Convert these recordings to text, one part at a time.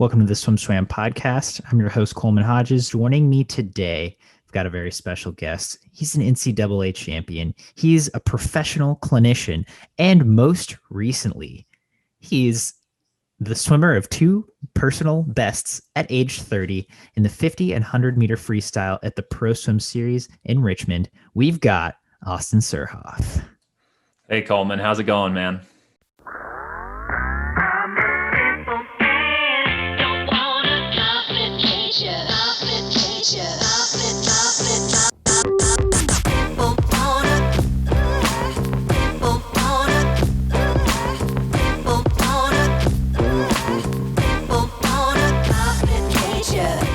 Welcome to the SwimSwam podcast. I'm your host, Coleman Hodges. Joining me today, I've got a very special guest. He's an NCAA champion. He's a professional clinician. And most recently, he's the swimmer of two personal bests at age 30 in the 50 and 100 meter freestyle at the Pro Swim Series in Richmond. We've got Austin Surhoff. Hey, Coleman. How's it going, man?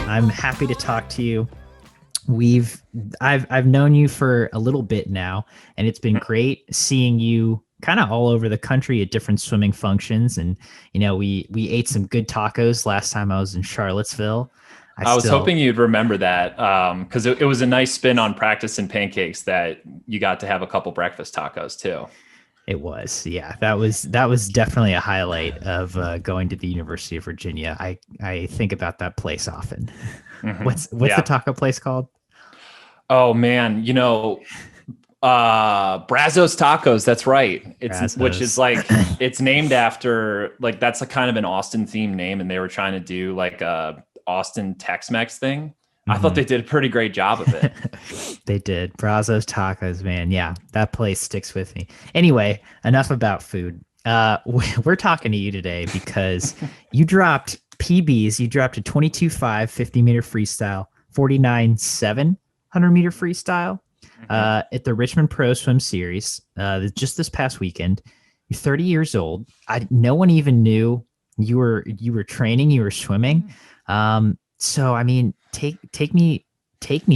I'm happy to talk to you. I've known you for a little bit now, and it's been great seeing you kind of all over the country at different swimming functions. And we ate some good tacos last time I was in Charlottesville. I was hoping you'd remember that because it was a nice spin on practice and pancakes that you got to have a couple breakfast tacos too. It was, yeah. That was definitely a highlight of going to the University of Virginia. I think about that place often. Mm-hmm. What's the taco place called? Oh man, Brazos Tacos. That's right. Which is like it's named after that's a kind of an Austin themed name, and they were trying to do like a Austin Tex-Mex thing. I thought they did a pretty great job of it. They did. Brazos Tacos, man. Yeah, that place sticks with me. Anyway, enough about food. We're talking to you today because you dropped PBs. You dropped a 22.5 50-meter freestyle, 49.7 100-meter freestyle at the Richmond Pro Swim Series just this past weekend. You're 30 years old. No one even knew you were training, you were swimming. So, I mean, take me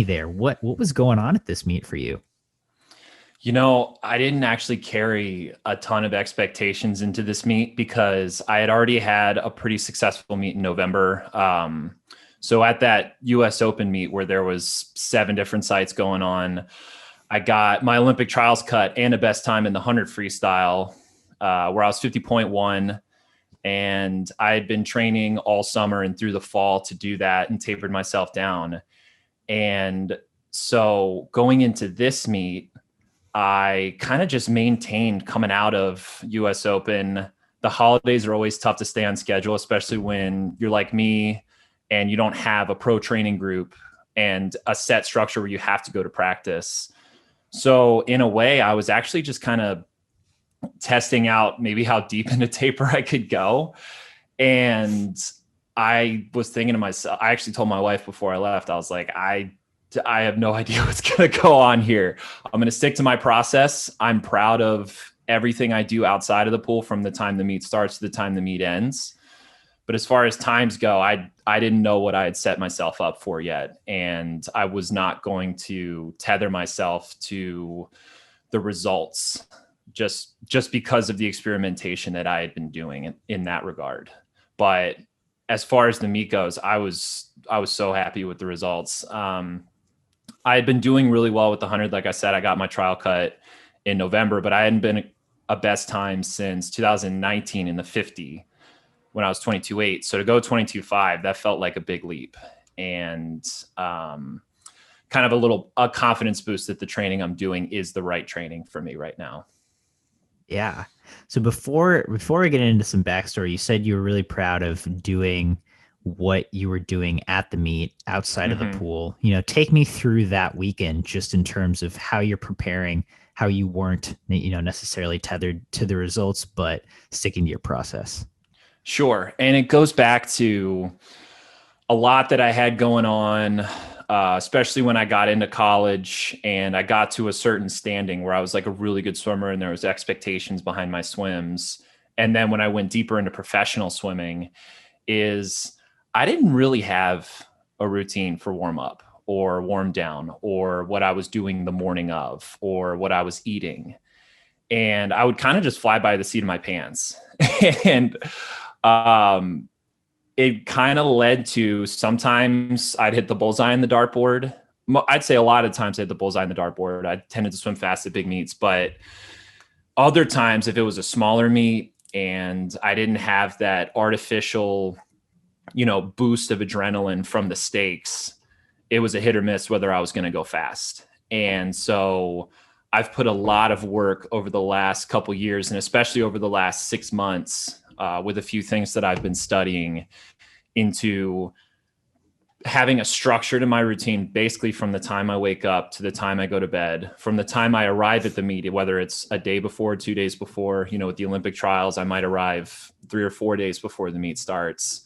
there. What was going on at this meet for you? I didn't actually carry a ton of expectations into this meet because I had already had a pretty successful meet in November. So at that US Open meet where there was 7 different sites going on, I got my Olympic trials cut and a best time in the 100 freestyle, where I was 50.1. And I had been training all summer and through the fall to do that and tapered myself down. And so going into this meet, I kind of just maintained coming out of US Open. The holidays are always tough to stay on schedule, especially when you're like me and you don't have a pro training group and a set structure where you have to go to practice. So in a way, I was actually just kind of testing out maybe how deep into taper I could go. And I was thinking to myself, I actually told my wife before I left, I was like, I have no idea what's going to go on here. I'm going to stick to my process. I'm proud of everything I do outside of the pool from the time the meet starts to the time the meet ends. But as far as times go, I didn't know what I had set myself up for yet. And I was not going to tether myself to the results just because of the experimentation that I had been doing in that regard. But as far as the meet goes, I was so happy with the results. I had been doing really well with the 100. Like I said, I got my trial cut in November, but I hadn't been a best time since 2019 in the 50 when I was 22.8. So to go 22.5, that felt like a big leap. And kind of a confidence boost that the training I'm doing is the right training for me right now. Yeah. So before we get into some backstory, you said you were really proud of doing what you were doing at the meet outside of the pool. Take me through that weekend just in terms of how you're preparing, how you weren't, necessarily tethered to the results, but sticking to your process. Sure. And it goes back to a lot that I had going on, especially when I got into college and I got to a certain standing where I was like a really good swimmer and there was expectations behind my swims. And then when I went deeper into professional swimming I didn't really have a routine for warm up or warm down or what I was doing the morning of or what I was eating. And I would kind of just fly by the seat of my pants. And it kind of led to sometimes I'd hit the bullseye on the dartboard. I'd say a lot of times I hit the bullseye on the dartboard. I tended to swim fast at big meets, but other times if it was a smaller meet and I didn't have that artificial boost of adrenaline from the stakes, it was a hit or miss whether I was going to go fast. And so I've put a lot of work over the last couple years, and especially over the last 6 months, with a few things that I've been studying, into having a structure to my routine, basically from the time I wake up to the time I go to bed, from the time I arrive at the meet, whether it's a day before, 2 days before. With the Olympic trials, I might arrive 3 or 4 days before the meet starts.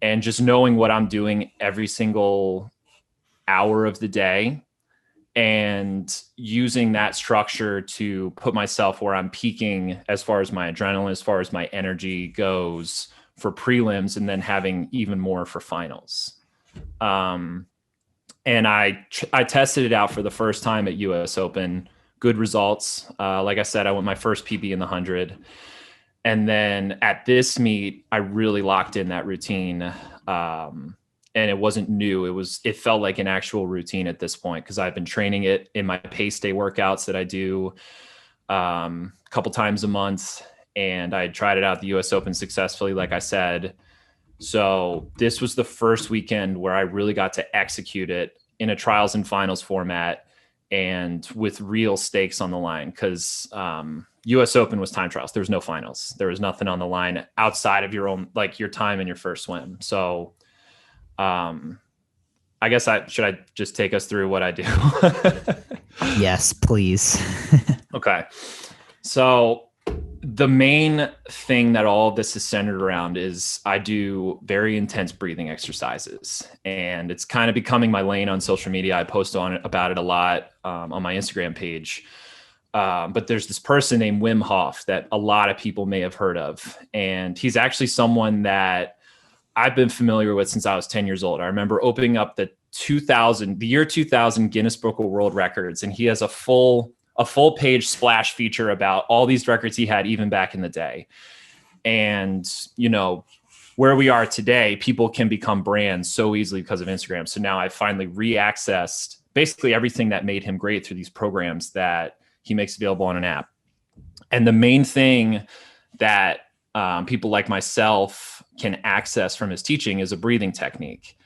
And just knowing what I'm doing every single hour of the day, and using that structure to put myself where I'm peaking as far as my adrenaline, as far as my energy goes for prelims, and then having even more for finals. And I tested it out for the first time at US Open. Good results. Like I said, I went my first PB in the 100. And then at this meet, I really locked in that routine. And it wasn't new. It felt like an actual routine at this point, because I've been training it in my pace day workouts that I do a couple times a month. And I tried it out at the US Open successfully, like I said. So this was the first weekend where I really got to execute it in a trials and finals format, and with real stakes on the line, because US Open was time trials. There was no finals. There was nothing on the line outside of your own, like your time in your first swim. So I guess should I just take us through what I do? Yes, please. Okay. So the main thing that all of this is centered around is I do very intense breathing exercises, and it's kind of becoming my lane on social media. I post about it a lot on my Instagram page. But there's this person named Wim Hof that a lot of people may have heard of. And he's actually someone that I've been familiar with since I was 10 years old. I remember opening up the year 2000 Guinness Book of World Records, and he has a full page splash feature about all these records he had even back in the day. And, where we are today, people can become brands so easily because of Instagram. So now I finally re-accessed basically everything that made him great through these programs that he makes available on an app. And the main thing that people like myself can access from his teaching is a breathing technique.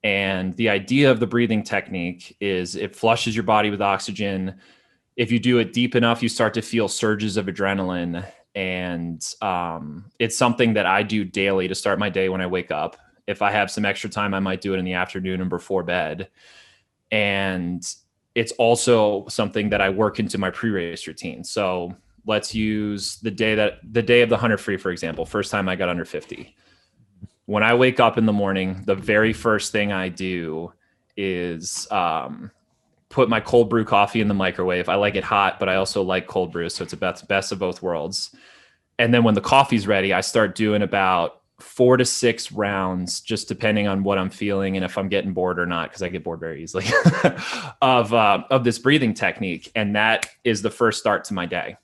And the idea of the breathing technique is it flushes your body with oxygen. If you do it deep enough, you start to feel surges of adrenaline. And it's something that I do daily to start my day when I wake up. If I have some extra time, I might do it in the afternoon and before bed. And it's also something that I work into my pre-race routine. So let's use the day of the 100 free, for example. First time I got under 50. When I wake up in the morning, the very first thing I do is put my cold brew coffee in the microwave. I like it hot, but I also like cold brew. So it's the best of both worlds. And then when the coffee's ready, I start doing about 4 to 6 rounds, just depending on what I'm feeling and if I'm getting bored or not, because I get bored very easily, of this breathing technique. And that is the first start to my day.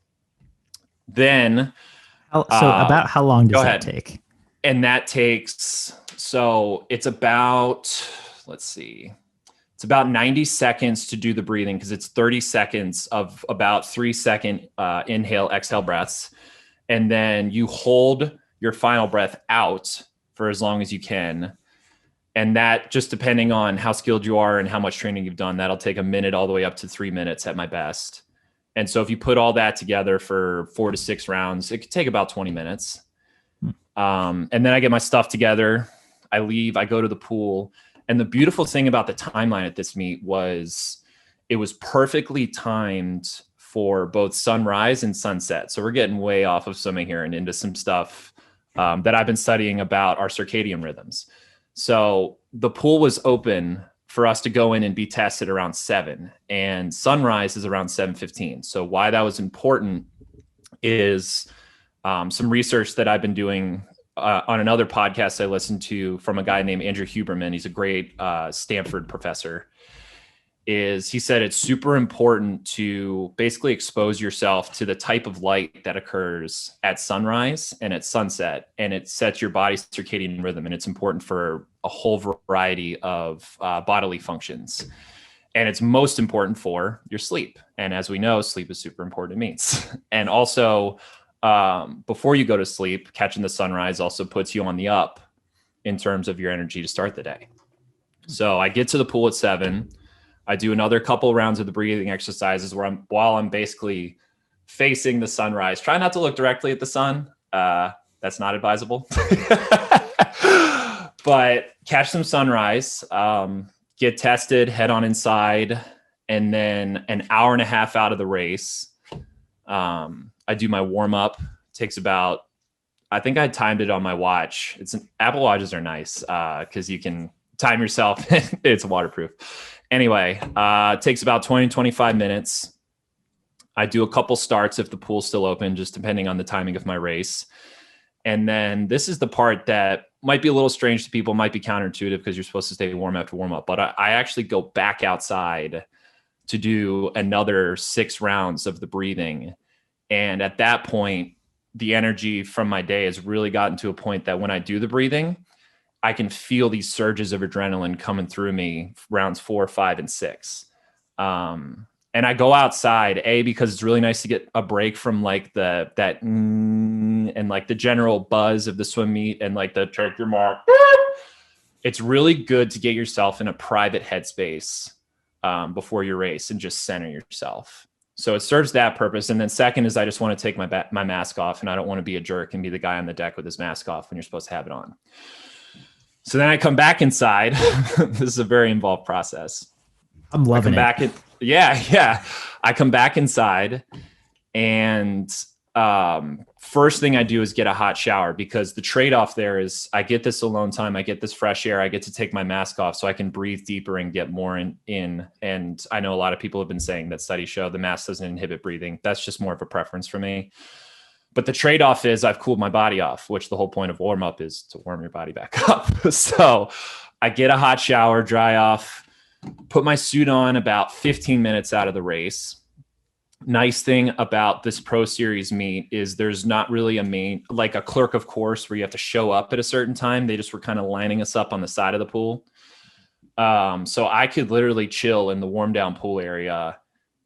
Then, about how long does that take? And that takes, so it's about, let's see, it's about 90 seconds to do the breathing, because it's 30 seconds of about 3-second inhale, exhale breaths. And then you hold your final breath out for as long as you can. And that, just depending on how skilled you are and how much training you've done, that'll take a minute all the way up to 3 minutes at my best. And so if you put all that together for 4 to 6 rounds, it could take about 20 minutes. And then I get my stuff together. I leave, I go to the pool. And the beautiful thing about the timeline at this meet was it was perfectly timed for both sunrise and sunset. So we're getting way off of swimming here and into some stuff that I've been studying about our circadian rhythms. So the pool was open for us to go in and be tested around 7, and sunrise is around 7:15. So why that was important is some research that I've been doing on another podcast I listened to from a guy named Andrew Huberman. He's a great Stanford professor. He said it's super important to basically expose yourself to the type of light that occurs at sunrise and at sunset, and it sets your body's circadian rhythm, and it's important for a whole variety of bodily functions. And it's most important for your sleep. And as we know, sleep is super important to meets. And also, before you go to sleep, catching the sunrise also puts you on the up in terms of your energy to start the day. So I get to the pool at 7. I do another couple rounds of the breathing exercises while I'm basically facing the sunrise. Try not to look directly at the sun. That's not advisable. But catch some sunrise, get tested, head on inside, and then an hour and a half out of the race, I do my warm up. Takes about, I think I timed it on my watch. Apple Watches are nice because you can time yourself. It's waterproof. Anyway, it takes about 20, 25 minutes. I do a couple starts if the pool's still open, just depending on the timing of my race. And then this is the part that might be a little strange to people, might be counterintuitive because you're supposed to stay warm after warm up. But I actually go back outside to do another 6 rounds of the breathing. And at that point, the energy from my day has really gotten to a point that when I do the breathing, I can feel these surges of adrenaline coming through me, rounds 4, 5, and 6. And I go outside, because it's really nice to get a break from like and like the general buzz of the swim meet and like the check your mark. It's really good to get yourself in a private headspace before your race and just center yourself. So it serves that purpose. And then second is I just want to take my mask off, and I don't want to be a jerk and be the guy on the deck with his mask off when you're supposed to have it on. So then I come back inside. This is a very involved process. I'm loving it. Yeah. I come back inside, and first thing I do is get a hot shower, because the trade-off there is I get this alone time, I get this fresh air, I get to take my mask off so I can breathe deeper and get more in. And I know a lot of people have been saying that studies show the mask doesn't inhibit breathing. That's just more of a preference for me. But the trade-off is I've cooled my body off, which the whole point of warm-up is to warm your body back up. So I get a hot shower, dry off, put my suit on about 15 minutes out of the race. Nice thing about this Pro Series meet is there's not really a clerk of course where you have to show up at a certain time. They just were kind of lining us up on the side of the pool. So I could literally chill in the warm down pool area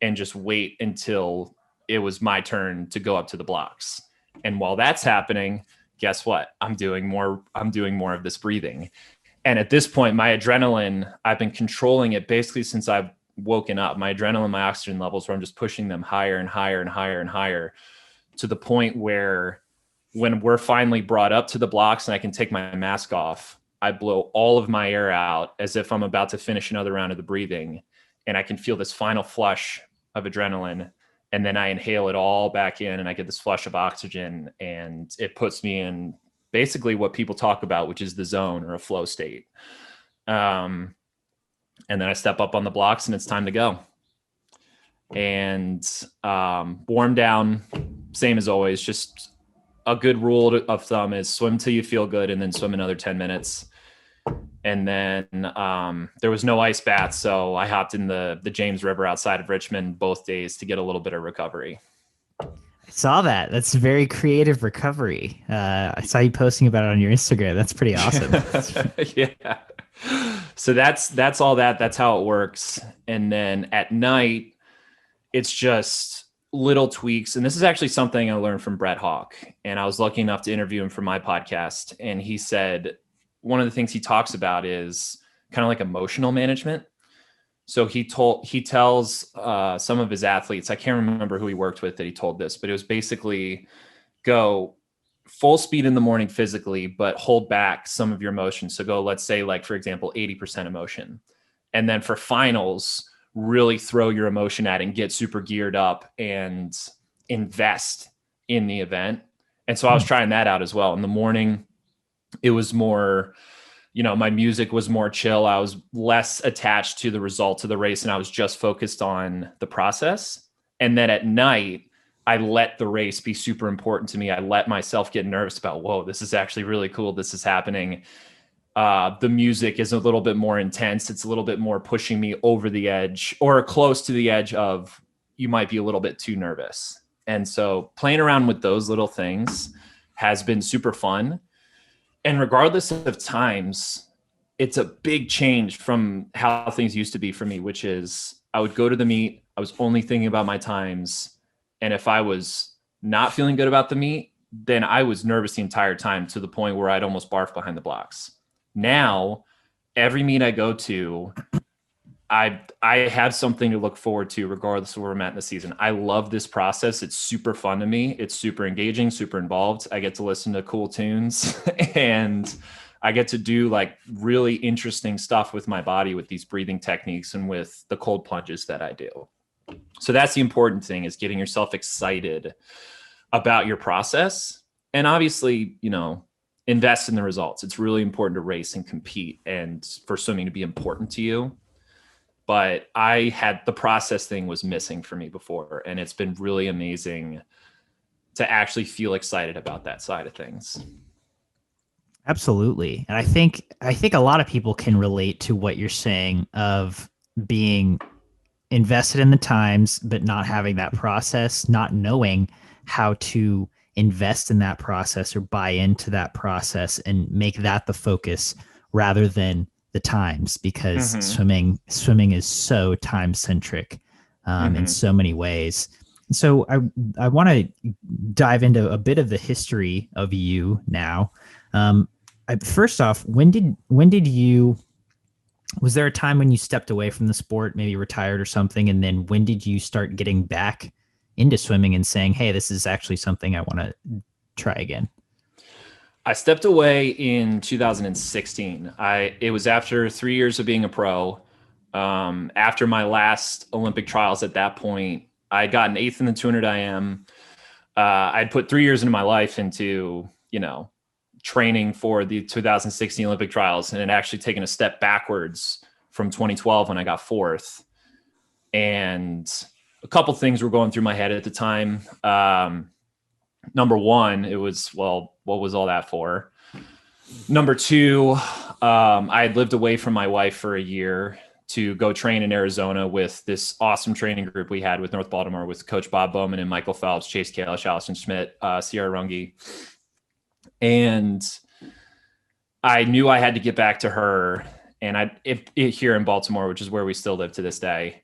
and just wait until it was my turn to go up to the blocks. And while that's happening, guess what? I'm doing more of this breathing. And at this point, my adrenaline, I've been controlling it basically since I've woken up. My adrenaline, my oxygen levels, where I'm just pushing them higher and higher and higher and higher, to the point where when we're finally brought up to the blocks and I can take my mask off, I blow all of my air out as if I'm about to finish another round of the breathing. And I can feel this final flush of adrenaline. And then I inhale it all back in and I get this flush of oxygen, and it puts me in basically what people talk about, which is the zone or a flow state. And then I step up on the blocks and it's time to go. And warm down, same as always. Just a good rule of thumb is swim till you feel good and then swim another 10 minutes. And then there was no ice bath, so I hopped in the James River outside of Richmond both days to get a little bit of recovery. I saw that. That's very creative recovery. I saw you posting about it on your Instagram. That's pretty awesome. Yeah. So that's all that. That's how it works. And then at night, it's just little tweaks. And this is actually something I learned from Brett Hawk. And I was lucky enough to interview him for my podcast. And he said one of the things he talks about is kind of like emotional management. So he tells some of his athletes, I can't remember who he worked with that he told this, but it was basically go full speed in the morning physically, but hold back some of your emotions. So go, let's say, like, for example, 80% emotion. And then for finals, really throw your emotion at it and get super geared up and invest in the event. And so I was trying that out as well. In the morning, it was more, my music was more chill. I was less attached to the results of the race, and I was just focused on the process. And then at night, I let the race be super important to me. I let myself get nervous about, whoa, this is actually really cool. This is happening. The music is a little bit more intense. It's a little bit more pushing me over the edge, or close to the edge of you might be a little bit too nervous. And so playing around with those little things has been super fun. And regardless of times, it's a big change from how things used to be for me, which is I would go to the meet. I was only thinking about my times. And if I was not feeling good about the meet, then I was nervous the entire time, to the point where I'd almost barf behind the blocks. Now, every meet I go to, I have something to look forward to regardless of where I'm at in the season. I love this process. It's super fun to me. It's super engaging, super involved. I get to listen to cool tunes and I get to do like really interesting stuff with my body with these breathing techniques and with the cold plunges that I do. So that's the important thing, is getting yourself excited about your process. And obviously, invest in the results. It's really important to race and compete and for swimming to be important to you. But the process thing was missing for me before. And it's been really amazing to actually feel excited about that side of things. Absolutely. And I think a lot of people can relate to what you're saying of being invested in the times, but not having that process, not knowing how to invest in that process or buy into that process and make that the focus rather than the times, because swimming is so time centric in so many ways. So I want to dive into a bit of the history of you now. First off, when did you, was there a time when you stepped away from the sport, maybe retired or something? And then when did you start getting back into swimming and saying, hey, this is actually something I want to try again? I stepped away in 2016. It was after 3 years of being a pro. After my last Olympic trials at that point, I got an 8th in the 200 IM. I'd put 3 years into my life into, training for the 2016 Olympic trials, and had actually taken a step backwards from 2012 when I got 4th. And a couple things were going through my head at the time. Number one, it was, well, what was all that for? Number two, I had lived away from my wife for a year to go train in Arizona with this awesome training group we had with North Baltimore with Coach Bob Bowman and Michael Phelps, Chase Kalish, Allison Schmidt, Sierra Runge. And I knew I had to get back to her. And here in Baltimore, which is where we still live to this day.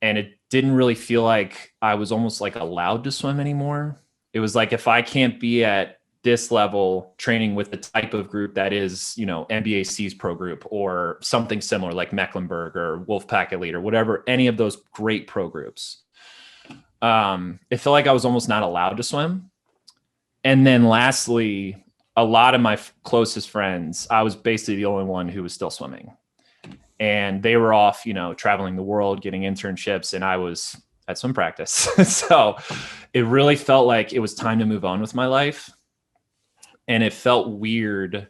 And it didn't really feel like I was almost like allowed to swim anymore. It was like, if I can't be at this level training with the type of group that is, NBAC's pro group or something similar like Mecklenburg or Wolfpack Elite or whatever, any of those great pro groups, it felt like I was almost not allowed to swim. And then lastly, a lot of my closest friends, I was basically the only one who was still swimming. And they were off, traveling the world, getting internships, and I was at swim practice. So it really felt like it was time to move on with my life. And it felt weird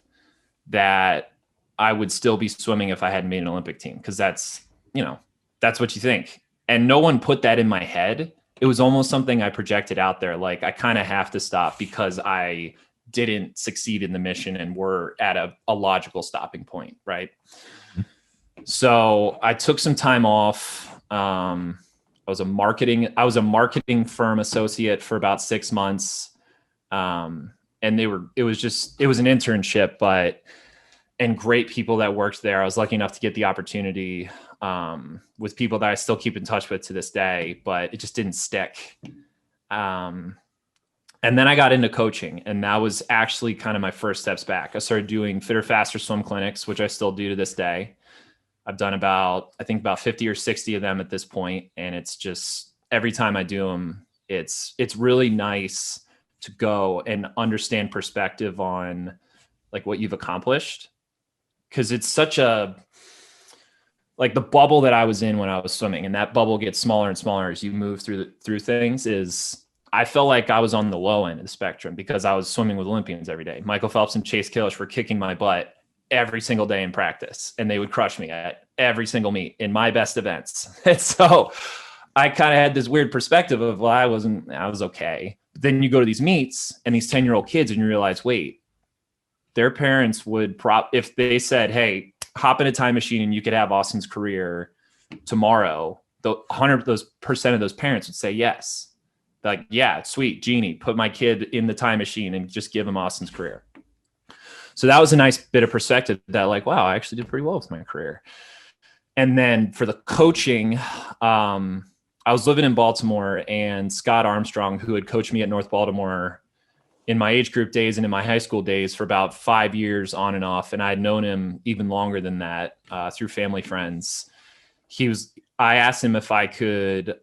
that I would still be swimming if I hadn't made an Olympic team, because that's what you think. And no one put that in my head. It was almost something I projected out there. Like, I kind of have to stop because I didn't succeed in the mission and we're at a logical stopping point. Right. So I took some time off. I was a marketing firm associate for about 6 months. And it was an internship, and great people that worked there. I was lucky enough to get the opportunity with people that I still keep in touch with to this day, but it just didn't stick. And then I got into coaching, and that was actually kind of my first steps back. I started doing fitter, faster swim clinics, which I still do to this day. I've done about 50 or 60 of them at this point. And it's just, every time I do them, it's really nice to go and understand perspective on like what you've accomplished. Cause it's such the bubble that I was in when I was swimming, and that bubble gets smaller and smaller as you move through things, I felt like I was on the low end of the spectrum because I was swimming with Olympians every day. Michael Phelps and Chase Kalish were kicking my butt every single day in practice, and they would crush me at every single meet in my best events. And so I kind of had this weird perspective of, well, I was okay. But then you go to these meets and these 10-year-old kids and you realize, wait, their parents would if they said, hey, hop in a time machine and you could have Austin's career tomorrow, the 100% of those parents would say yes. Like, yeah, sweet, Genie, put my kid in the time machine and just give him Austin's career. So that was a nice bit of perspective that, like, wow, I actually did pretty well with my career. And then for the coaching, I was living in Baltimore, and Scott Armstrong, who had coached me at North Baltimore, in my age group days and in my high school days for about 5 years on and off. And I'd known him even longer than that through family friends. I asked him if I could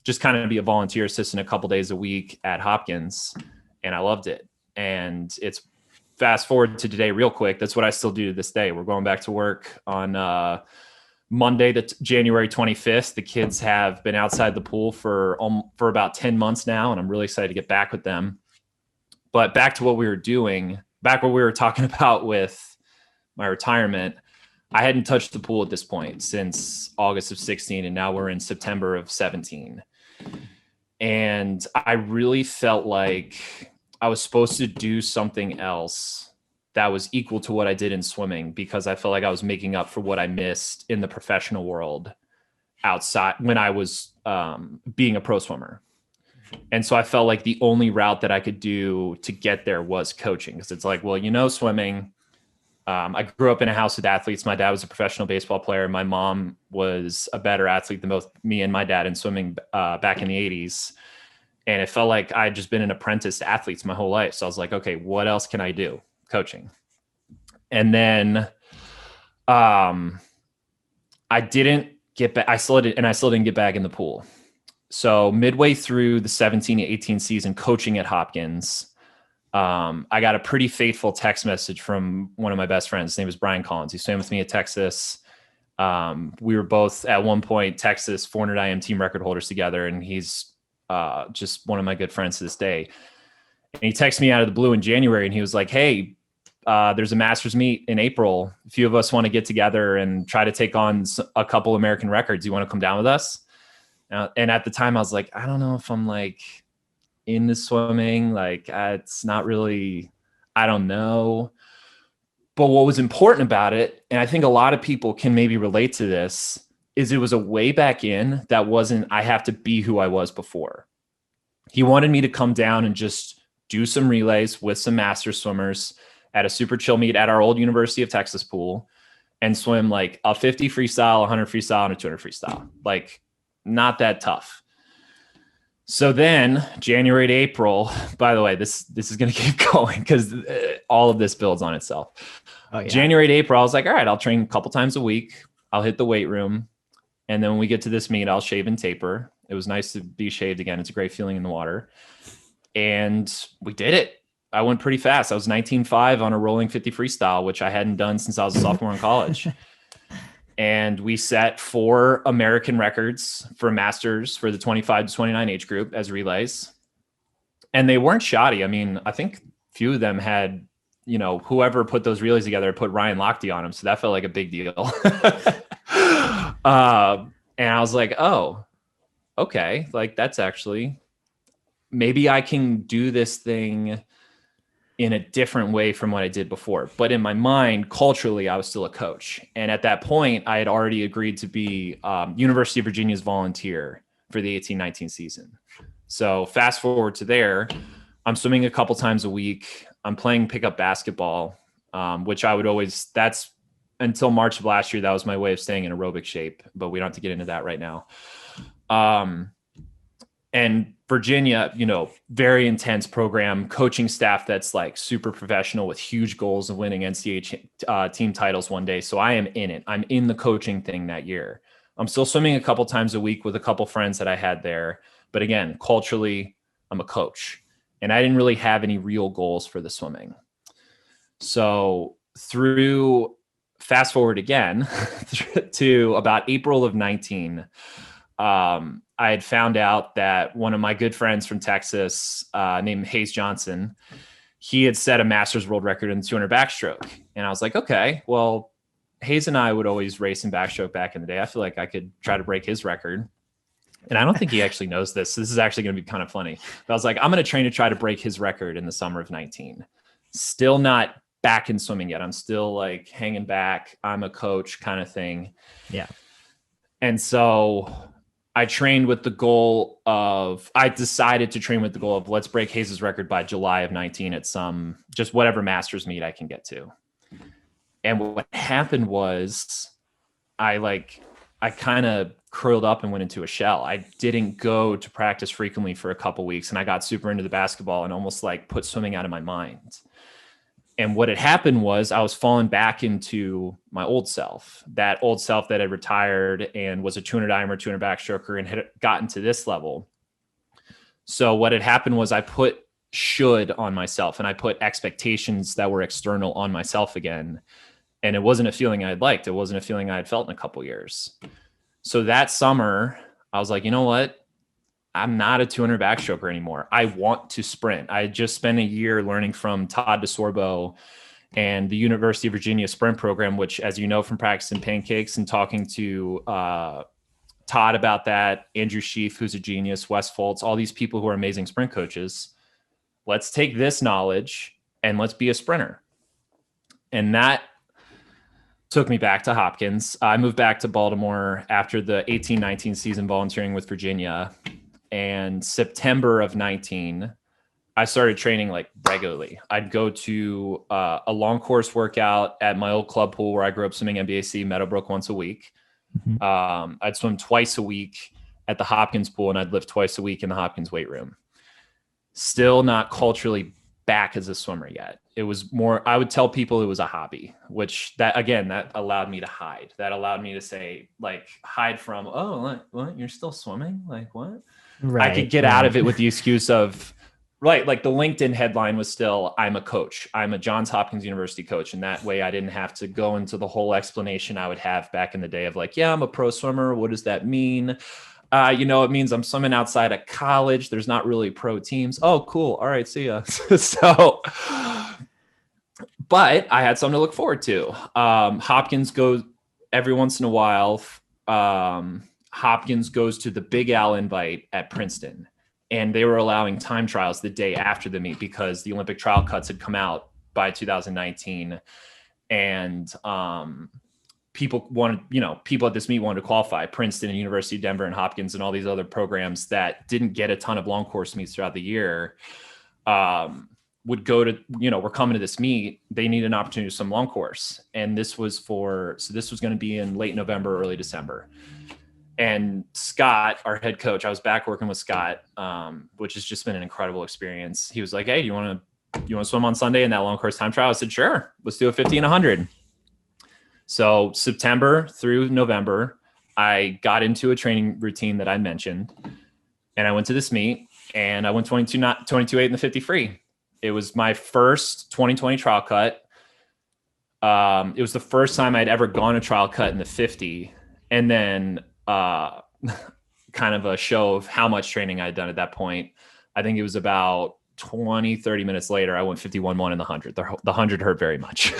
just kind of be a volunteer assistant a couple days a week at Hopkins. And I loved it. And it's fast forward to today real quick. That's what I still do to this day. We're going back to work on Monday, January 25th. The kids have been outside the pool for about 10 months now. And I'm really excited to get back with them. But back to what we were doing, back what we were talking about with my retirement, I hadn't touched the pool at this point since August of 16, and now we're in September of 17. And I really felt like I was supposed to do something else that was equal to what I did in swimming, because I felt like I was making up for what I missed in the professional world outside when I was being a pro swimmer. And so I felt like the only route that I could do to get there was coaching, because it's like, well, swimming. I grew up in a house with athletes. My dad was a professional baseball player. My mom was a better athlete than both me and my dad in swimming back in the 80s. And it felt like I'd just been an apprentice to athletes my whole life. So I was like, okay, what else can I do? Coaching. And then I didn't get back. I still didn't get back in the pool. So midway through the 17-18 season coaching at Hopkins, I got a pretty faithful text message from one of my best friends. His name was Brian Collins. He swam with me at Texas. We were both at one point Texas 400 IM team record holders together, and he's just one of my good friends to this day. And he texted me out of the blue in January, and he was like, hey, there's a Masters meet in April. A few of us want to get together and try to take on a couple American records. You want to come down with us? And at the time I was like, I don't know if I'm like into swimming. Like it's not really, I don't know. But what was important about it, and I think a lot of people can maybe relate to this, is it was a way back in that wasn't, I have to be who I was before. He wanted me to come down and just do some relays with some master swimmers at a super chill meet at our old University of Texas pool and swim like a 50 freestyle, 100 freestyle, and a 200 freestyle. Like not that tough. So then January to April, by the way, this is going to keep going because all of this builds on itself. Oh, yeah. January to April, I was like, all right, I'll train a couple times a week. I'll hit the weight room. And then when we get to this meet, I'll shave and taper. It was nice to be shaved again. It's a great feeling in the water. And we did it. I went pretty fast. I was 19.5 on a rolling 50 freestyle, which I hadn't done since I was a sophomore in college. And we set 4 American records for masters for the 25 to 29 age group as relays. And they weren't shoddy. I mean, I think a few of them had, whoever put those relays together put Ryan Lochte on them. So that felt like a big deal. And I was like, oh, okay. Like that's actually, maybe I can do this thing in a different way from what I did before. But in my mind, culturally, I was still a coach. And at that point, I had already agreed to be University of Virginia's volunteer for the 18-19 season. So fast forward to there, I'm swimming a couple times a week. I'm playing pickup basketball, which I would always, that's until March of last year, that was my way of staying in aerobic shape, but we don't have to get into that right now. And Virginia, very intense coaching staff that's like super professional with huge goals of winning NCAA team titles one day. So I am in it. I'm in the coaching thing that year. I'm still swimming a couple times a week with a couple friends that I had there. But again, culturally, I'm a coach. And I didn't really have any real goals for the swimming. So fast forward again to about April of 19, I had found out that one of my good friends from Texas named Hayes Johnson, he had set a Masters world record in the 200 backstroke. And I was like, okay, well, Hayes and I would always race in backstroke back in the day. I feel like I could try to break his record. And I don't think he actually knows this. So this is actually going to be kind of funny. But I was like, I'm going to train to try to break his record in the summer of 19. Still not back in swimming yet. I'm still like hanging back. I'm a coach kind of thing. Yeah. And so I decided to train with the goal of let's break Hayes' record by July of 19 at just whatever Masters meet I can get to. And what happened was I I kind of curled up and went into a shell. I didn't go to practice frequently for a couple weeks, and I got super into the basketball and almost like put swimming out of my mind. And what had happened was I was falling back into my old self, that old self that had retired and was a 200 dimer, 200 backstroker, and had gotten to this level. So what had happened was I put should on myself, and I put expectations that were external on myself again. And it wasn't a feeling I'd liked. It wasn't a feeling I had felt in a couple years. So that summer, I was like, you know what? I'm not a 200 backstroker anymore. I want to sprint. I just spent a year learning from Todd DeSorbo and the University of Virginia sprint program, which, as you know, from practicing pancakes and talking to Todd about that, Andrew Sheaf, who's a genius, Wes Foltz, all these people who are amazing sprint coaches. Let's take this knowledge and let's be a sprinter. And that took me back to Hopkins. I moved back to Baltimore after the 18-19 season volunteering with Virginia. And September of 19, I started training like regularly. I'd go to a long course workout at my old club pool where I grew up swimming NBAC, Meadowbrook, once a week. Mm-hmm. I'd swim twice a week at the Hopkins pool, and I'd lift twice a week in the Hopkins weight room. Still not culturally back as a swimmer yet. It was more, I would tell people it was a hobby, which that allowed me to hide. That allowed me to say, like, hide from, oh, what? You're still swimming? Like, what? Right, I could get out of it with the excuse of, right, like the LinkedIn headline was still, I'm a coach. I'm a Johns Hopkins University coach. And that way I didn't have to go into the whole explanation I would have back in the day of like, yeah, I'm a pro swimmer. What does that mean? It means I'm swimming outside of college. There's not really pro teams. Oh, cool. All right. See ya. So, but I had something to look forward to. Hopkins goes every once in a while. Hopkins goes to the Big Al invite at Princeton, and they were allowing time trials the day after the meet because the Olympic trial cuts had come out by 2019. And, people at this meet wanted to qualify. Princeton and University of Denver and Hopkins and all these other programs that didn't get a ton of long course meets throughout the year would go to, we're coming to this meet. They need an opportunity to some long course. And this was going to be in late November, early December. And Scott, our head coach, I was back working with Scott, which has just been an incredible experience. He was like, hey, you want to swim on Sunday in that long course time trial? I said, sure, let's do a 50 and 100. So September through November, I got into a training routine that I mentioned, and I went to this meet, and I went 22.8 in the 50 free. It was my first 2020 trial cut. It was the first time I'd ever gone a trial cut in the 50, and then kind of a show of how much training I'd done at that point. I think it was about 20, 30 minutes later, I went 51.1 in the 100. The 100 hurt very much.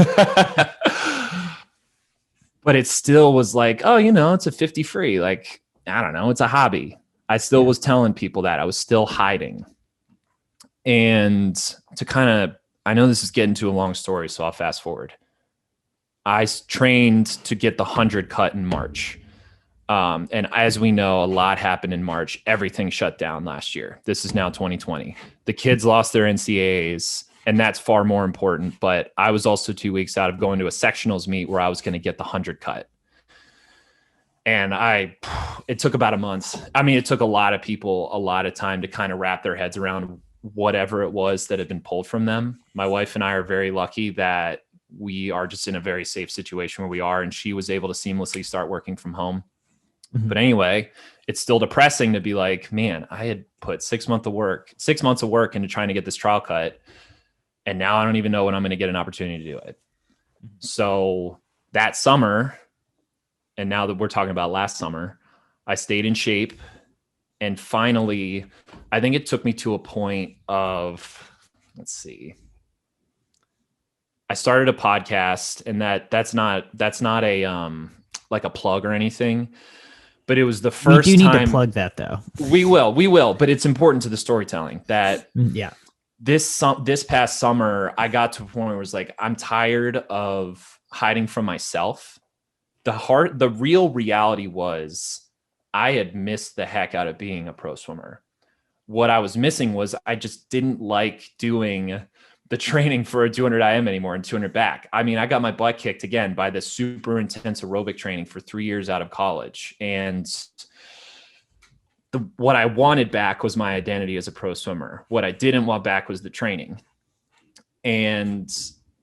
But it still was like, oh, it's a 50 free. Like, I don't know. It's a hobby. I still was telling people that. I was still hiding. And I know this is getting to a long story, so I'll fast forward. I trained to get the 100 cut in March. And as we know, a lot happened in March. Everything shut down last year. This is now 2020. The kids lost their NCAAs. And that's far more important. But I was also 2 weeks out of going to a sectionals meet where I was going to get the 100 cut. And it took about a month. I mean, it took a lot of people a lot of time to kind of wrap their heads around whatever it was that had been pulled from them. My wife and I are very lucky that we are just in a very safe situation where we are. And she was able to seamlessly start working from home. Mm-hmm. But anyway, it's still depressing to be like, man, I had put 6 months of work into trying to get this trial cut. And now I don't even know when I'm going to get an opportunity to do it. So that summer, and now that we're talking about last summer, I stayed in shape. And finally, I think it took me to a point of, I started a podcast, and that's not a like a plug or anything, but it was the first time. We do need to plug that though. We will, but it's important to the storytelling that, yeah. This past summer, I got to a point where it was like, I'm tired of hiding from myself. The real reality was I had missed the heck out of being a pro swimmer. What I was missing was I just didn't like doing the training for a 200 IM anymore and 200 back. I mean, I got my butt kicked again by this super intense aerobic training for 3 years out of college. And what I wanted back was my identity as a pro swimmer. What I didn't want back was the training. And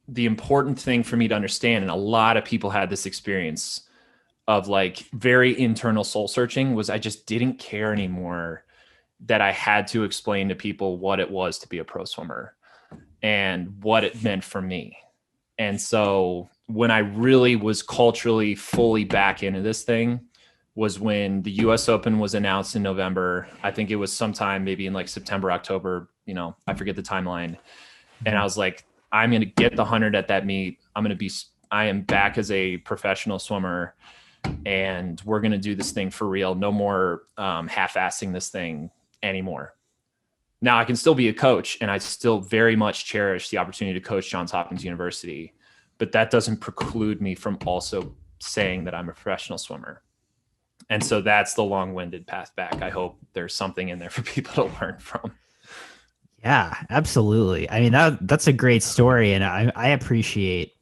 the important thing for me to understand, and a lot of people had this experience of like very internal soul searching, was I just didn't care anymore that I had to explain to people what it was to be a pro swimmer and what it meant for me. And so when I really was culturally fully back into this thing was when the US Open was announced in November. I think it was sometime maybe in like September, October, I forget the timeline. And I was like, I'm going to get the 100 at that meet. I am back as a professional swimmer, and we're going to do this thing for real. No more half-assing this thing anymore. Now I can still be a coach, and I still very much cherish the opportunity to coach Johns Hopkins University, but that doesn't preclude me from also saying that I'm a professional swimmer. And so that's the long-winded path back. I hope there's something in there for people to learn from. Yeah, absolutely. I mean, that's a great story. And I appreciate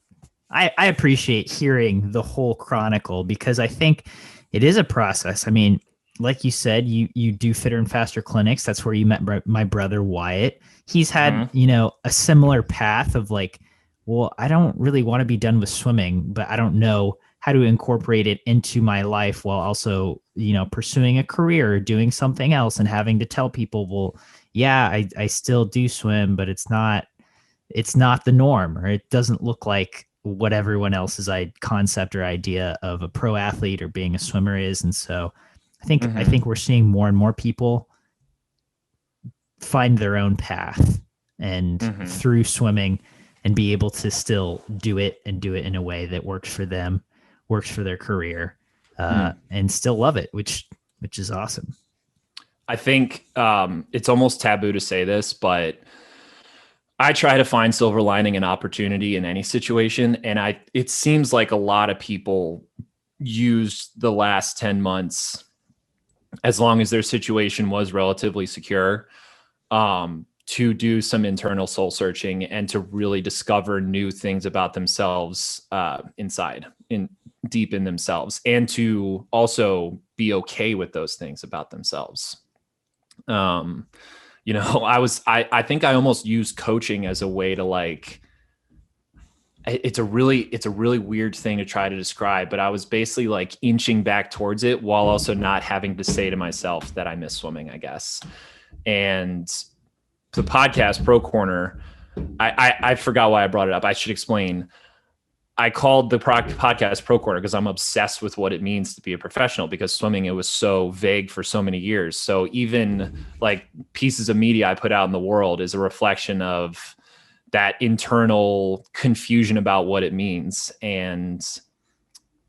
hearing the whole chronicle, because I think it is a process. I mean, like you said, you do Fitter and Faster clinics. That's where you met my brother Wyatt. He's had, a similar path of like, well, I don't really want to be done with swimming, but I don't know how to incorporate it into my life while also, pursuing a career or doing something else, and having to tell people, well, yeah, I still do swim, but it's not the norm, or it doesn't look like what everyone else's concept or idea of a pro athlete or being a swimmer is. And so I think we're seeing more and more people find their own path and through swimming, and be able to still do it in a way that works for them, works for their career, and still love it, which is awesome. I think it's almost taboo to say this, but I try to find silver lining and opportunity in any situation. And it seems like a lot of people use the last 10 months, as long as their situation was relatively secure, to do some internal soul searching and to really discover new things about themselves deep in themselves, and to also be okay with those things about themselves. I think I almost use coaching as a way to like, it's a really weird thing to try to describe, but I was basically like inching back towards it while also not having to say to myself that I miss swimming, I guess. And the podcast Pro Corner, I forgot why I brought it up. I should explain. I called the podcast Pro Corner because I'm obsessed with what it means to be a professional, because swimming, it was so vague for so many years. So even like pieces of media I put out in the world is a reflection of that internal confusion about what it means. And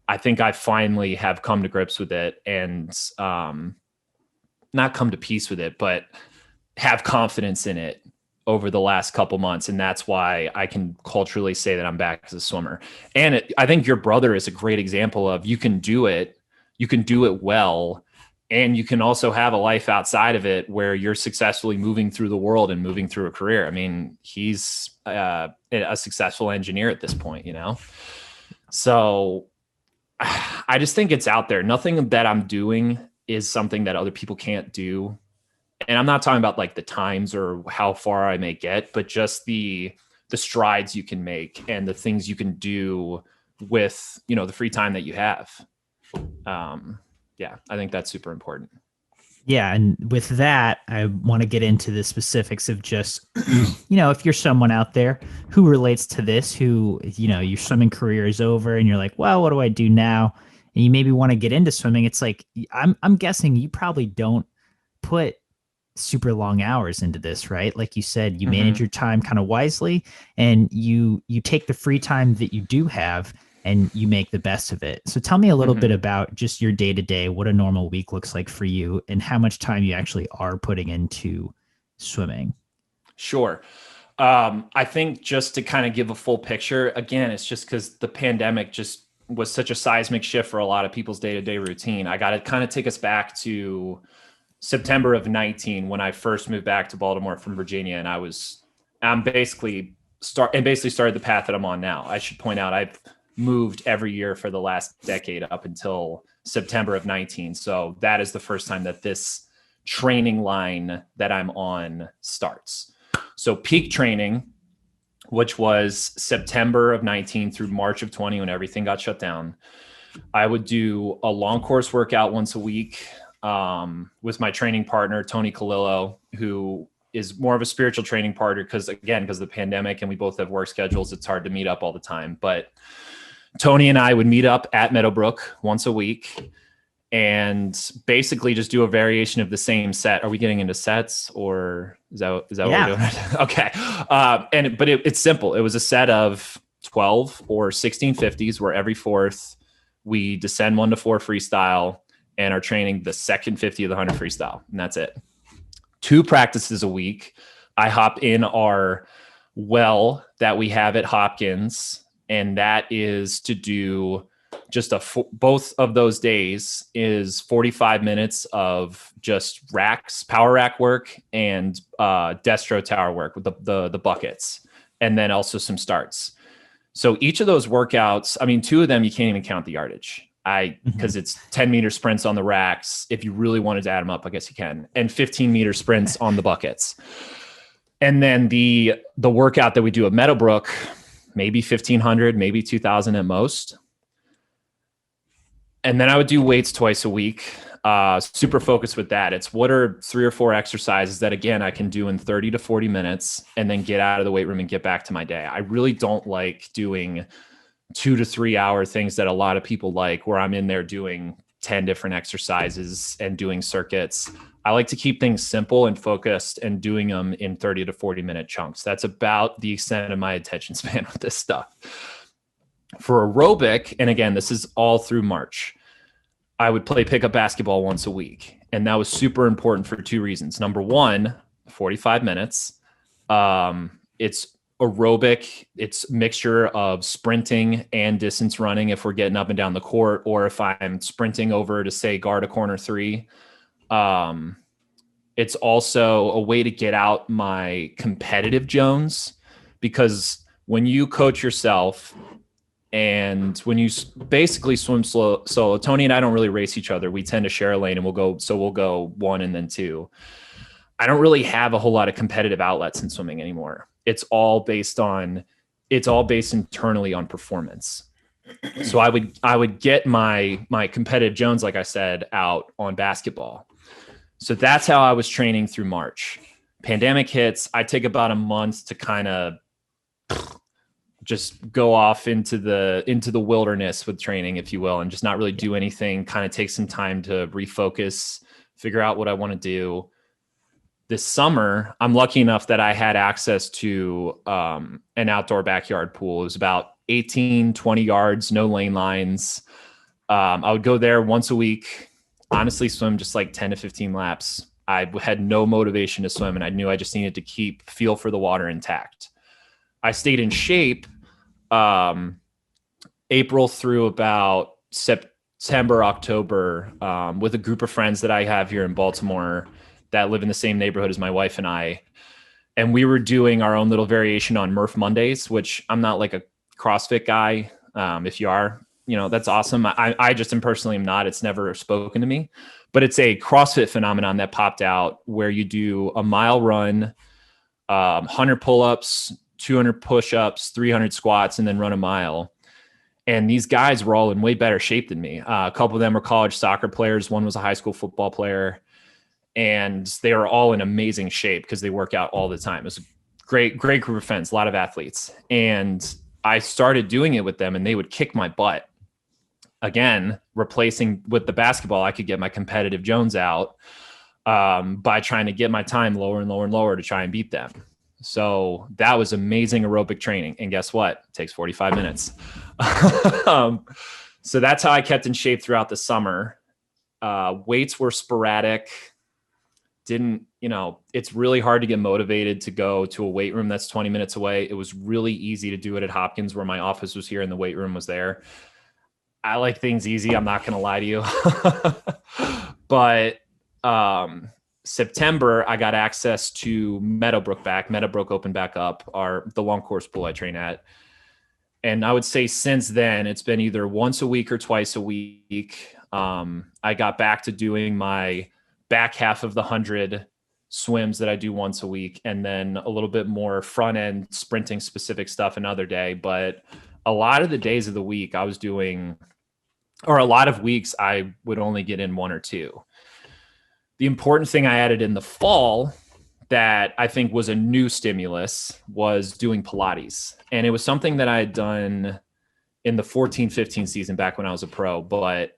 I think I finally have come to grips with it, and not come to peace with it, but have confidence in it over the last couple months. And that's why I can culturally say that I'm back as a swimmer. And I think your brother is a great example of, you can do it well, and you can also have a life outside of it where you're successfully moving through the world and moving through a career. I mean, he's a successful engineer at this point, So I just think it's out there. Nothing that I'm doing is something that other people can't do. And I'm not talking about like the times or how far I may get, but just the strides you can make and the things you can do with, the free time that you have. I think that's super important. Yeah. And with that, I want to get into the specifics of just, if you're someone out there who relates to this, who, your swimming career is over and you're like, well, what do I do now? And you maybe want to get into swimming. It's like, I'm guessing you probably don't put super long hours into this, right? Like you said, you manage your time kind of wisely, and you take the free time that you do have and you make the best of it. So tell me a little bit about just your day-to-day, what a normal week looks like for you, and how much time you actually are putting into swimming. Sure. I think just to kind of give a full picture, again, it's just because the pandemic just was such a seismic shift for a lot of people's day-to-day routine. I got to kind of take us back to September of 19, when I first moved back to Baltimore from Virginia. And I'm basically basically started the path that I'm on now. I should point out I've moved every year for the last decade up until September of 19. So that is the first time that this training line that I'm on starts. So peak training, which was September of 19 through March of 20 when everything got shut down, I would do a long course workout once a week with my training partner, Tony Calillo, who is more of a spiritual training partner because of the pandemic and we both have work schedules. It's hard to meet up all the time. But Tony and I would meet up at Meadowbrook once a week and basically just do a variation of the same set. Are we getting into sets or is that what we're doing? Okay. But it's simple. It was a set of 12 or 1650s where every fourth we descend 1 to 4 freestyle and are training the second 50 of the 100 freestyle. And that's it. 2 practices a week. I hop in our well that we have at Hopkins, and that is to do just both of those days is 45 minutes of just racks, power rack work, and destro tower work with the buckets, and then also some starts. So each of those workouts, I mean, 2 of them, you can't even count the yardage. Because it's 10-meter sprints on the racks. If you really wanted to add them up, I guess you can, and 15-meter sprints on the buckets. And then the workout that we do at Meadowbrook, maybe 1,500, maybe 2,000 at most. And then I would do weights twice a week. Super focused with that. It's what are 3 or 4 exercises that, again, I can do in 30 to 40 minutes and then get out of the weight room and get back to my day. I really don't like doing 2 to 3 hour things that a lot of people like, where I'm in there doing 10 different exercises and doing circuits. I like to keep things simple and focused and doing them in 30 to 40 minute chunks. That's about the extent of my attention span with this stuff. For aerobic, and again, this is all through March, I would play pickup basketball once a week. And that was super important for 2 reasons. Number one, 45 minutes. It's aerobic. It's a mixture of sprinting and distance running if we're getting up and down the court, or if I'm sprinting over to, say, guard a corner 3. It's also a way to get out my competitive Jones, because when you coach yourself and when you basically swim solo, Tony and I don't really race each other. We tend to share a lane and we'll go 1 and then 2. I don't really have a whole lot of competitive outlets in swimming anymore. It's all based internally on performance. So I would get my competitive Jones, like I said, out on basketball. So that's how I was training through March. Pandemic hits. I take about a month to kind of just go off into the wilderness with training, if you will, and just not really do anything, kind of take some time to refocus, figure out what I want to do. This summer, I'm lucky enough that I had access to an outdoor backyard pool. It was about 18, 20 yards, no lane lines. I would go there once a week, honestly swim just like 10 to 15 laps. I had no motivation to swim, and I knew I just needed to keep feel for the water intact. I stayed in shape April through about September, October with a group of friends that I have here in Baltimore that live in the same neighborhood as my wife and I. And we were doing our own little variation on Murph Mondays, which I'm not like a CrossFit guy. If you are, that's awesome. I just personally am not. It's never spoken to me, but it's a CrossFit phenomenon that popped out where you do a mile run, 100 pull-ups, 200 push-ups, 300 squats, and then run a mile. And these guys were all in way better shape than me. A couple of them were college soccer players. One was a high school football player. And they are all in amazing shape because they work out all the time. It was a great group of friends, a lot of athletes. And I started doing it with them, and they would kick my butt. Again, replacing with the basketball, I could get my competitive Jones out by trying to get my time lower and lower and lower to try and beat them. So that was amazing aerobic training. And guess what? It takes 45 minutes. So that's how I kept in shape throughout the summer. Weights were sporadic. It's really hard to get motivated to go to a weight room that's 20 minutes away. It was really easy to do it at Hopkins, where my office was here and the weight room was there. I like things easy. I'm not going to lie to you. But September, I got access to Meadowbrook back. Meadowbrook opened back up, the long course pool I train at. And I would say since then, it's been either once a week or twice a week. I got back to doing my back half of the 100 swims that I do once a week, and then a little bit more front end sprinting specific stuff another day. But a lot of the days of the week I was doing, or a lot of weeks I would only get in one or two. The important thing I added in the fall that I think was a new stimulus was doing Pilates. And it was something that I had done in the 14-15 season back when I was a pro, but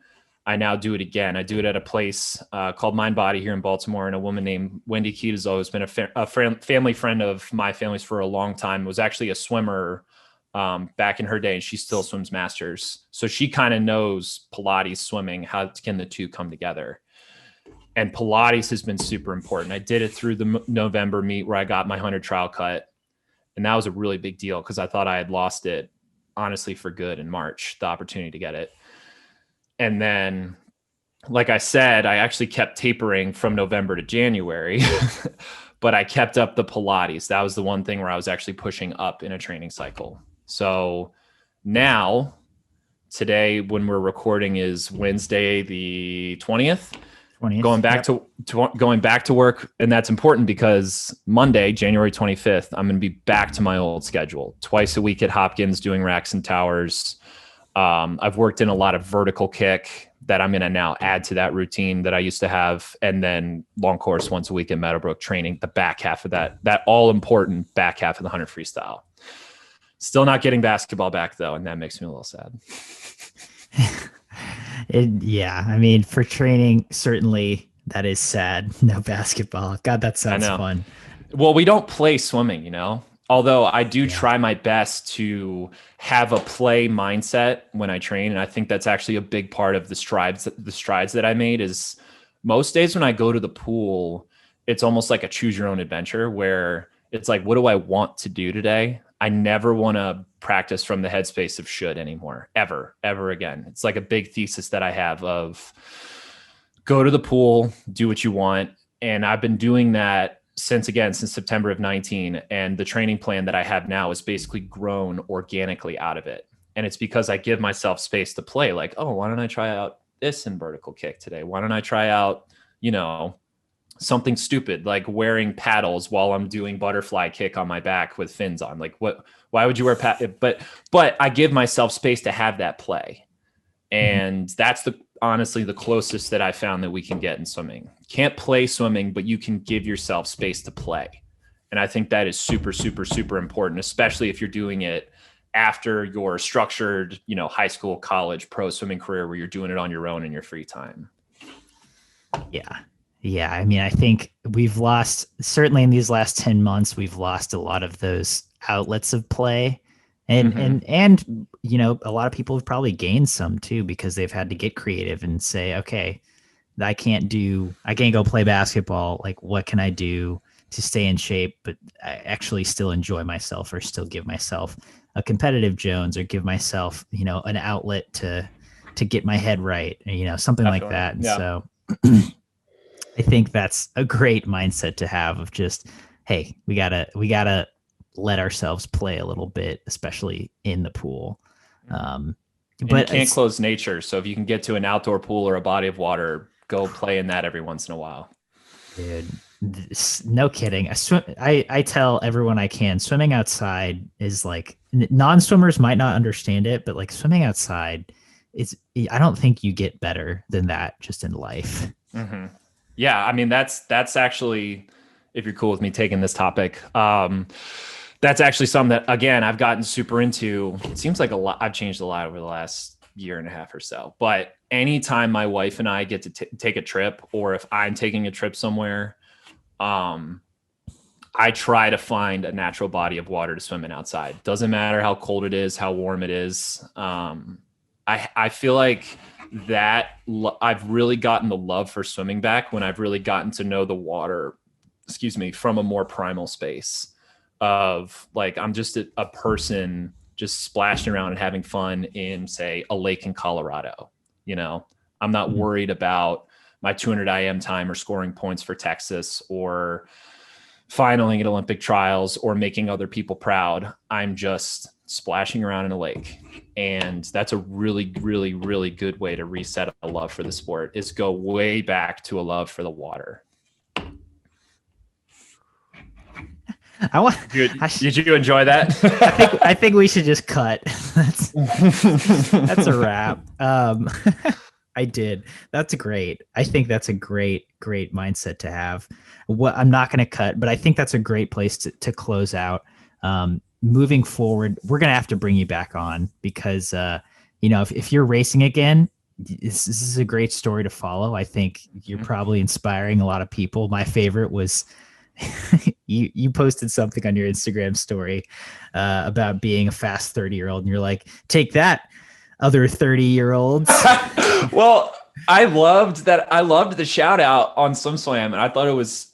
I now do it again. I do it at a place called Mind Body here in Baltimore, and a woman named Wendy Keita's who's been a family friend of my family's for a long time, was actually a swimmer back in her day, and she still swims masters. So she kind of knows Pilates, swimming, how can the two come together. And Pilates has been super important. I did it through the November meet where I got my 100 trial cut. And that was a really big deal because I thought I had lost it, honestly, for good in March, the opportunity to get it. And then, like I said, I actually kept tapering from November to January, but I kept up the Pilates. That was the one thing where I was actually pushing up in a training cycle. So now, today, when we're recording, is Wednesday, the 20th. Going back to work, and that's important because Monday, January 25th, I'm going to be back to my old schedule. Twice a week at Hopkins doing racks and towers. I've worked in a lot of vertical kick that I'm going to now add to that routine that I used to have, and then long course once a week at Meadowbrook, training the back half of that all important back half of the 100 freestyle. Still not getting basketball back though, and that makes me a little sad. Yeah, I mean, for training, certainly that is sad. No basketball. God, that sounds fun. Well, we don't play swimming, although I do try my best to have a play mindset when I train. And I think that's actually a big part of the strides that I made. Is most days when I go to the pool, it's almost like a choose your own adventure where it's like, what do I want to do today? I never want to practice from the headspace of should anymore, ever again. It's like a big thesis that I have of go to the pool, do what you want. And I've been doing that since September of 19. And the training plan that I have now is basically grown organically out of it. And it's because I give myself space to play. Like, oh, why don't I try out this in vertical kick today? Why don't I try out, something stupid like wearing paddles while I'm doing butterfly kick on my back with fins on? Like, why would you wear but I give myself space to have that play. And that's honestly the closest that I found that we can get in swimming. Can't play swimming, but you can give yourself space to play. And I think that is super, super, super important, especially if you're doing it after your structured, high school, college, pro swimming career where you're doing it on your own in your free time. Yeah. I mean, I think we've lost, certainly in these last 10 months, we've lost a lot of those outlets of play. And, a lot of people have probably gained some too, because they've had to get creative and say, okay, I can't go play basketball. Like, what can I do to stay in shape, but I actually still enjoy myself, or still give myself a competitive Jones, or give myself, an outlet to get my head right, something like that. And so I think that's a great mindset to have, of just, hey, we gotta let ourselves play a little bit, especially in the pool. But you can't close nature. So if you can get to an outdoor pool or a body of water, go play in that every once in a while. Dude, no kidding. I tell everyone I can, swimming outside is like, non-swimmers might not understand it, but like swimming outside I don't think you get better than that just in life. Mm-hmm. Yeah. I mean, that's actually, if you're cool with me taking this topic, that's actually something that, again, I've gotten super into. It seems like I've changed a lot over the last year and a half or so, but anytime my wife and I get to take a trip, or if I'm taking a trip somewhere, I try to find a natural body of water to swim in outside. Doesn't matter how cold it is, how warm it is. I feel like that I've really gotten the love for swimming back when I've really gotten to know the water, from a more primal space of like, I'm just a person just splashing around and having fun in, say, a lake in Colorado. I'm not worried about my 200 IM time or scoring points for Texas or finaling at Olympic trials or making other people proud. I'm just splashing around in a lake. And that's a really, really, really good way to reset a love for the sport, is go way back to a love for the water. Did you enjoy that? I think we should just cut. That's a wrap. I did. That's great. I think that's a great mindset to have. I'm not going to cut, but I think that's a great place to close out. Moving forward, we're going to have to bring you back on because, if you're racing again, this is a great story to follow. I think you're probably inspiring a lot of people. My favorite was you posted something on your Instagram story about being a fast 30-year-old, and you're like, take that, other 30-year-olds. Well, I loved the shout out on SwimSwam, and I thought it was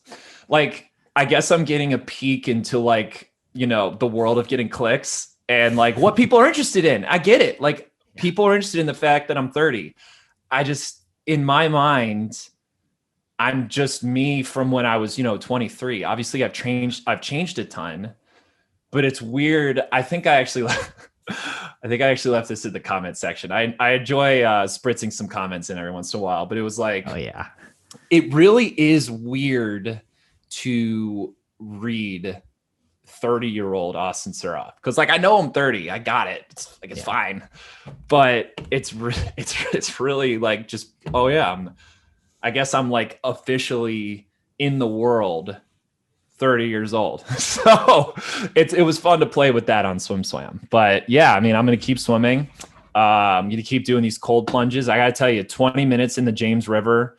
like, I guess I'm getting a peek into the world of getting clicks and what people are interested in. I get it. People are interested in the fact that I'm 30. In my mind, I'm just me from when I was, 23. Obviously I've changed a ton, but it's weird. I think I actually left this in the comment section. I enjoy spritzing some comments in every once in a while, but it was like, oh yeah, it really is weird to read 30-year-old Austin Surhoff, because I know I'm 30. I got it. It's fine, but it's really just, oh yeah, I guess I'm officially in the world 30 years old. So it was fun to play with that on SwimSwam. But yeah, I'm going to keep swimming. I'm going to keep doing these cold plunges. I got to tell you, 20 minutes in the James River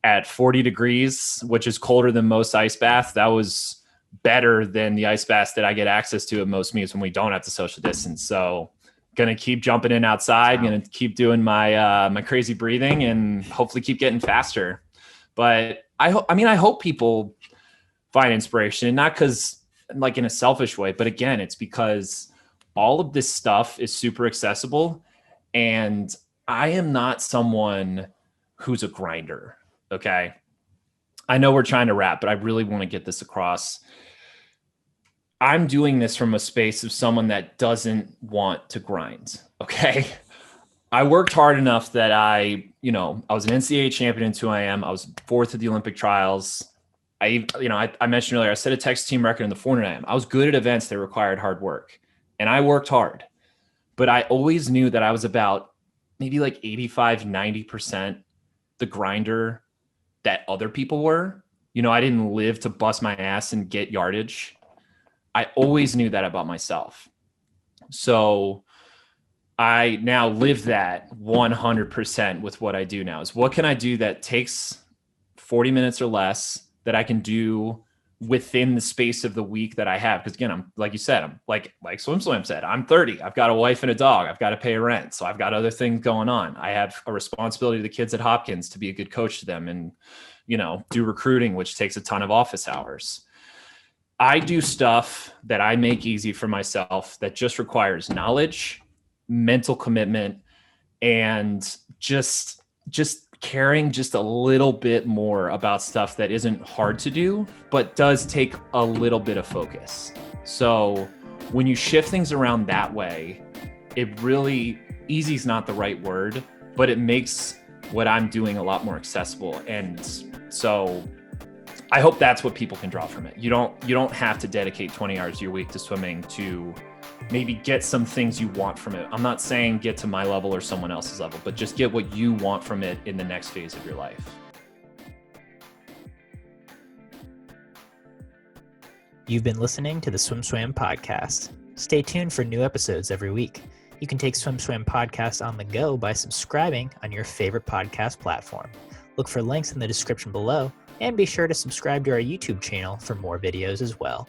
at 40 degrees, which is colder than most ice baths, that was better than the ice baths that I get access to at most meets when we don't have to social distance. So gonna keep jumping in outside, gonna keep doing my my crazy breathing, and hopefully keep getting faster. But I hope people find inspiration, not because in a selfish way, but again, it's because all of this stuff is super accessible, and I am not someone who's a grinder. Okay, I know we're trying to wrap, but I really want to get this across. I'm doing this from a space of someone that doesn't want to grind. Okay. I worked hard enough that I was an NCAA champion in 2IM. I was fourth at the Olympic trials. I mentioned earlier, I set a Texas team record in the 400IM. I was good at events that required hard work, and I worked hard, but I always knew that I was about maybe 85, 90% the grinder that other people were. I didn't live to bust my ass and get yardage. I always knew that about myself. So I now live that 100% with what I do now. Is what can I do that takes 40 minutes or less that I can do within the space of the week that I have? Because again, I'm like you said, I'm like SwimSwam said, I'm 30. I've got a wife and a dog. I've got to pay rent. So I've got other things going on. I have a responsibility to the kids at Hopkins to be a good coach to them and, do recruiting, which takes a ton of office hours. I do stuff that I make easy for myself that just requires knowledge, mental commitment, and just caring just a little bit more about stuff that isn't hard to do, but does take a little bit of focus. So when you shift things around that way, it really, easy is not the right word, but it makes what I'm doing a lot more accessible. And so I hope that's what people can draw from it. You don't have to dedicate 20 hours of your week to swimming to maybe get some things you want from it. I'm not saying get to my level or someone else's level, but just get what you want from it in the next phase of your life. You've been listening to the SwimSwam podcast. Stay tuned for new episodes every week. You can take SwimSwam podcast on the go by subscribing on your favorite podcast platform. Look for links in the description below, and be sure to subscribe to our YouTube channel for more videos as well.